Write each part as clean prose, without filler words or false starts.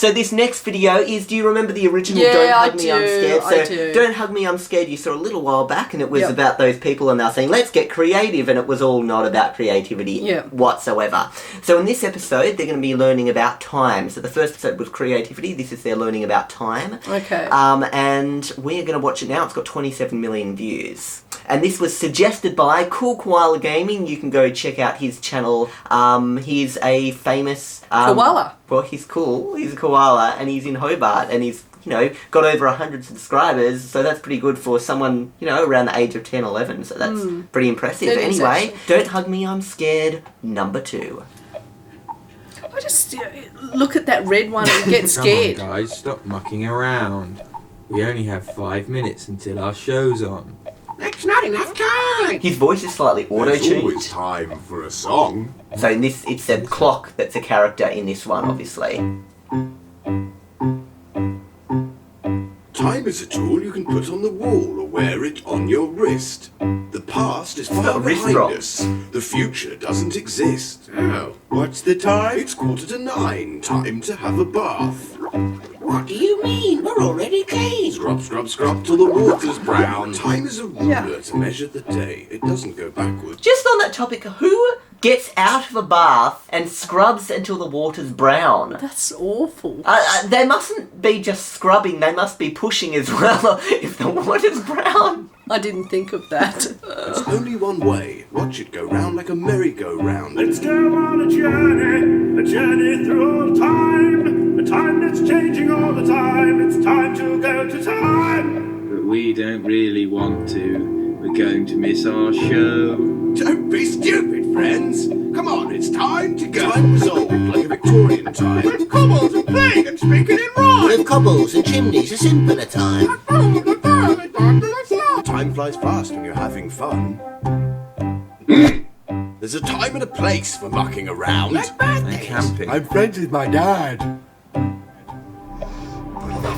So this next video is, do you remember the original Yeah, Don't Hug I Me, do, I'm Scared? I So do. Don't Hug Me, I'm Scared you saw a little while back, and it was Yep. about those people, and they were saying, let's get creative, and it was all not about creativity Yep. whatsoever. So in this episode, they're going to be learning about time. So the first episode was creativity, this is their learning about time. Okay. And we're going to watch it now. It's got 27 million views. And this was suggested by Cool Koala Gaming. You can go check out his channel. He's a famous... Koala. Well, he's cool. He's a koala, and he's in Hobart, and he's, got over 100 subscribers, so that's pretty good for someone, around the age of 10, 11, so that's pretty impressive. It is, Anyway, actually. Don't Hug Me, I'm Scared, number 2. I just look at that red one and get scared. Come on, guys, stop mucking around. We only have 5 minutes until our show's on. That's not enough time. His voice is slightly There's auto-tuned. always time for a song. So in this, it's a clock that's a character in this one, obviously. Time is a tool you can put on the wall or wear it on your wrist. The past is got far a wrist behind rock. us. The future doesn't exist. Oh, what's the time? It's 9:15. Time to have a bath. What do you mean? We're already clean. Scrub, scrub, scrub till the water's brown. Time is a ruler to measure the day. It doesn't go backwards. Just on that topic, who gets out of a bath and scrubs until the water's brown? That's awful. They mustn't be just scrubbing, they must be pushing as well if the water's brown. I didn't think of that. There's only one way. Watch it go round like a merry-go-round. Let's go on a journey through time, a time that's changing all the time. It's time to go to time. But we don't really want to. We're going to miss our show. Don't be stupid, friends. Come on, it's time to go. Time was old, like a Victorian time. With cobbles and playing and speaking in rhyme. With cobbles and chimneys, a simpler time. Time flies fast when you're having fun. There's a time and a place for mucking around. And camping. I'm friends with my dad.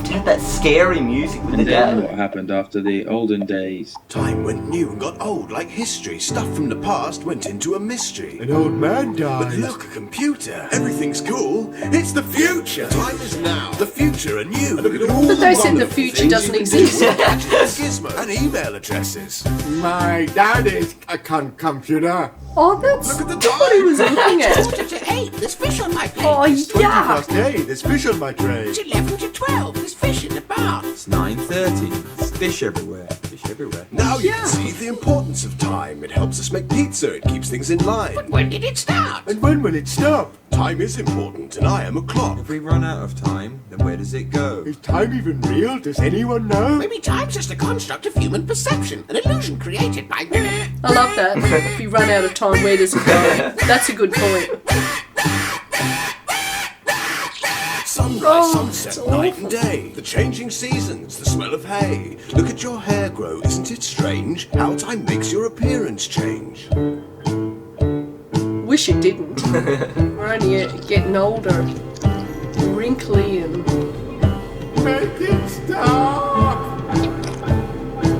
To have that scary music with the And then dad. what happened after the olden days? Time went new and got old like history. Stuff from the past went into a mystery. An old man But died. look, a computer. Everything's cool. It's the future. Time is now. The future and you. Look at all But they the said the wonderful future things doesn't you can exist. do. Gizmo and email addresses. My dad is a computer. Oh, that's Look at the what he was looking at. 8, there's fish on my plate. Oh, yeah. Past 8, there's fish on my tray. It's 11 to 12, there's fish in the bath. It's 9:30. There's fish everywhere. Fish everywhere. Now you can see the importance of time. It helps us make pizza. It keeps things in line. When did it start? And when will it stop? Time is important, and I am a clock. If we run out of time, then where does it go? Is time even real? Does anyone know? Maybe time's just a construct of human perception, an illusion created by... I love that. If you run out of time, where does it go? That's a good point. Sunrise, sunset, it's night and day. The changing seasons, the smell of hay. Look at your hair grow, isn't it strange? How time makes your appearance change. Wish it didn't. We're only getting older, wrinkly, and Make it stop!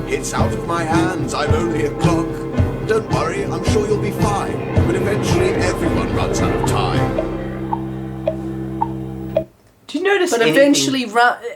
It's out of my hands, I'm only a clock. Don't worry, I'm sure you'll be fine. But eventually everyone runs out of time. Do you notice but anything? eventually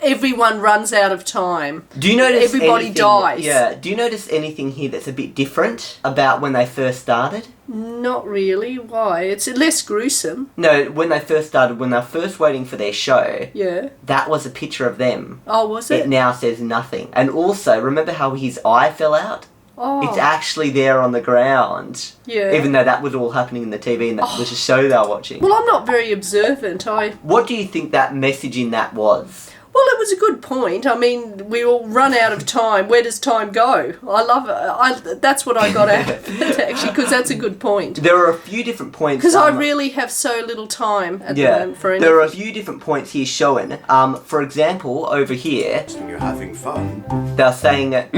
everyone runs out of time. Do you notice everybody anything- dies. Yeah. Do you notice anything here that's a bit different about when they first started? Not really. Why? It's less gruesome. No, when they first started, when they were first waiting for their show, Yeah. that was a picture of them. Oh, was it? It now says nothing. And also, remember how his eye fell out? Oh. It's actually there on the ground. Yeah. Even though that was all happening in the TV and that was a show they were watching. Well, I'm not very observant. What do you think that message in that was? Well, it was a good point. I mean, we all run out of time. Where does time go? I love it. That's what I got out of it, actually, because that's a good point. There are a few different points. Because I really have so little time at the moment for anything. there are a few different points here showing. For example, over here, When you're having fun, they're saying that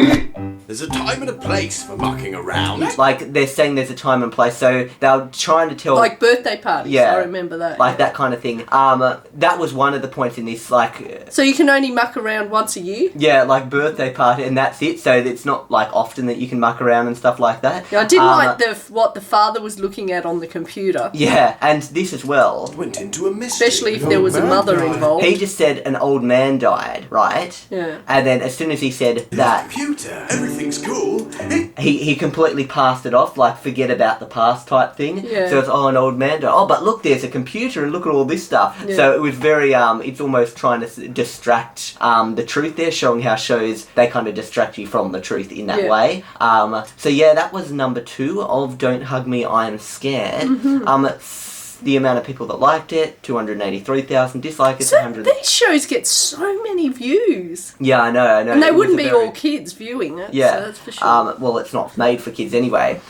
There's a time and a place for mucking around. Like, they're saying there's a time and place, so they're trying to tell... Like birthday parties, Yeah. I remember that. like that kind of thing. That was one of the points in this, like... So you can only muck around once a year? Yeah, like birthday party, and that's it. So it's not like often that you can muck around and stuff like that. Yeah, I didn't like what the father was looking at on the computer. Yeah, and this as well. Went into a mystery. Especially if there was a mother involved. He just said an old man died, right? Yeah. And then as soon as he said that, Computer, everything's cool. he completely passed it off, like forget about the past type thing. Yeah. So it's an old man died. Oh, but look, there's a computer and look at all this stuff. Yeah. So it was very it's almost trying to distract the truth there, showing how shows they kind of distract you from the truth in that Yeah. way. So yeah, that was number 2 of Don't Hug Me, I'm Scared. The amount of people that liked it, 283,000 dislikers, So 100. these shows get so many views. Yeah, I know. And they It was wouldn't a be very- all kids viewing it. Yeah. So that's for sure. Well, it's not made for kids anyway.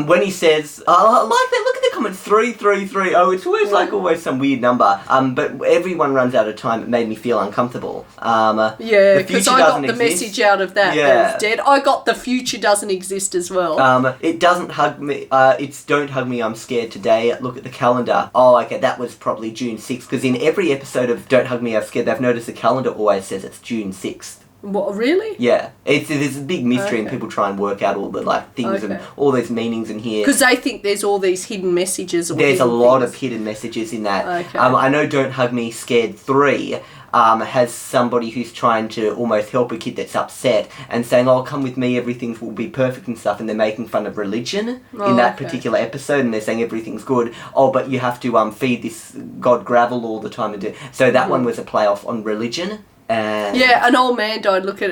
When he says, I like that. Look at the comment 333. Oh, it's always like always some weird number. But everyone runs out of time. It made me feel uncomfortable. Yeah, the because future I got doesn't the exist. message out of that. Yeah. That was dead. I got the future doesn't exist as well. It doesn't hug me. It's Don't Hug Me, I'm Scared today. Look at the calendar. Oh, okay, that was probably June 6th. Because in every episode of Don't Hug Me, I'm Scared, they've noticed the calendar always says it's June 6th. What, really? Yeah, there's a big mystery, and Okay. people try and work out all the like things and Okay. all those meanings in here. Because they think there's all these hidden messages. Or There's a hidden lot things. of hidden messages in that. Okay. I know Don't Hug Me, Scared 3 has somebody who's trying to almost help a kid that's upset and saying, oh, come with me, everything will be perfect and stuff, and they're making fun of religion in that okay. particular episode, and they're saying everything's good. Oh, but you have to feed this god gravel all the time. So that one was a play-off on religion. Yeah, an old man died. Look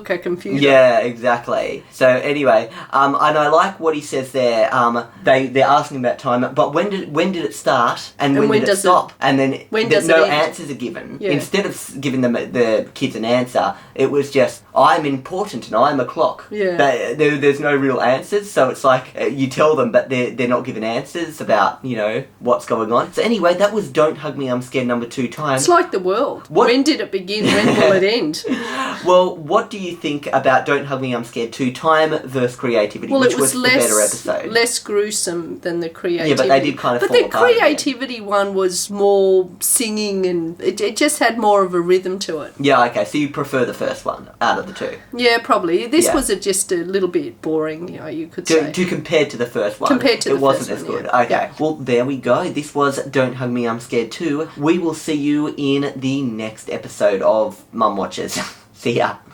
at computer. Yeah, exactly. So anyway, and I like what he says there. They're asking about time, but when did it start and when did it does stop? And then when does no it end? answers are given. Yeah. Instead of giving them the kids an answer, it was just I'm important and I'm a clock. Yeah. There's no real answers, so it's like you tell them, but they're not given answers about what's going on. So anyway, that was Don't Hug Me, I'm Scared number 2 times. It's like the world. What- When did it begin? When will it end? Well, what do you think about Don't Hug Me, I'm Scared 2 time versus creativity? Well, which it was the better episode? less gruesome than the creativity. Yeah, but they did kind of But fall the apart a bit. creativity one was more singing, and it just had more of a rhythm to it. Yeah, okay, so you prefer the first one out of the 2. Yeah, probably. This Yeah. was just a little bit boring, you could say. To compared to the first one. Compared to it the wasn't first as one, good. yeah. Okay, Yeah. well, there we go. This was Don't Hug Me, I'm Scared 2. We will see you in the next episode of Mum Watchers. See ya.